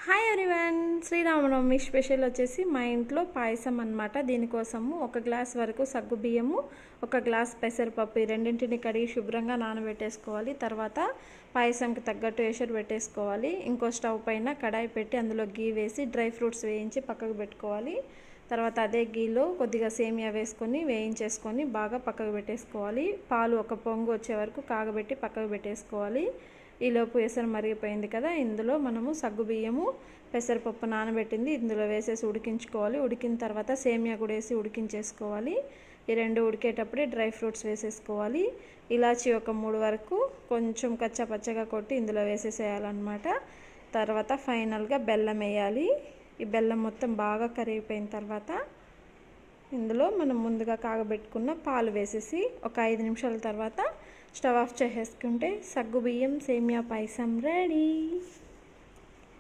Hi everyone, Sri Rama Navami special వచ్చేసి మా ఇంట్లో పాయసం అన్నమాట. దీనికోసము 1 గ్లాస్ వరకు సగ్గు బియ్యము, 1 గ్లాస్ పెసరపప్పు ఈ రెండింటిని కడిగి శుభ్రంగా నానబెట్టేసుకోవాలి. తర్వాత పాయసంకి తగ్గట్టు ఎసరు పెట్టేసుకోవాలి. ఇంకో స్టవ్ పైన కడాయి పెట్టి అందులో గీ వేసి డ్రై ఫ్రూట్స్ వేయించి పక్కకు పెట్టుకోవాలి. తర్వాత అదే గీలో కొద్దిగా సేమియా వేసుకొని వేయించేసుకొని బాగా పక్కకు పెట్టేసుకోవాలి. పాలు ఒక పొంగు వచ్చే వరకు కాగబెట్టి పక్కకు పెట్టేసుకోవాలి. ఈలోపు ఎసరు మరిగిపోయింది కదా, ఇందులో మనము సగ్గు బియ్యము పెసరపప్పు నానబెట్టింది ఇందులో వేసేసి ఉడికించుకోవాలి. ఉడికిన తర్వాత సేమియా కూడా వేసి ఉడికించేసుకోవాలి. ఈ రెండు ఉడికేటప్పుడే డ్రై ఫ్రూట్స్ వేసేసుకోవాలి. ఇలాచి ఒక 3 వరకు కొంచెం కచ్చా పచ్చగా కొట్టి ఇందులో వేసేసేయాలన్నమాట. తర్వాత ఫైనల్గా బెల్లం వేయాలి. ఈ బెల్లం మొత్తం బాగా కరిగిపోయిన తర్వాత ఇందులో మనం ముందుగా కాగబెట్టుకున్న పాలు వేసేసి ఒక 5 నిమిషాల తర్వాత స్టవ్ ఆఫ్ చేసేసుకుంటే సగ్గుబియ్యం సేమియా పాయసం రెడీ.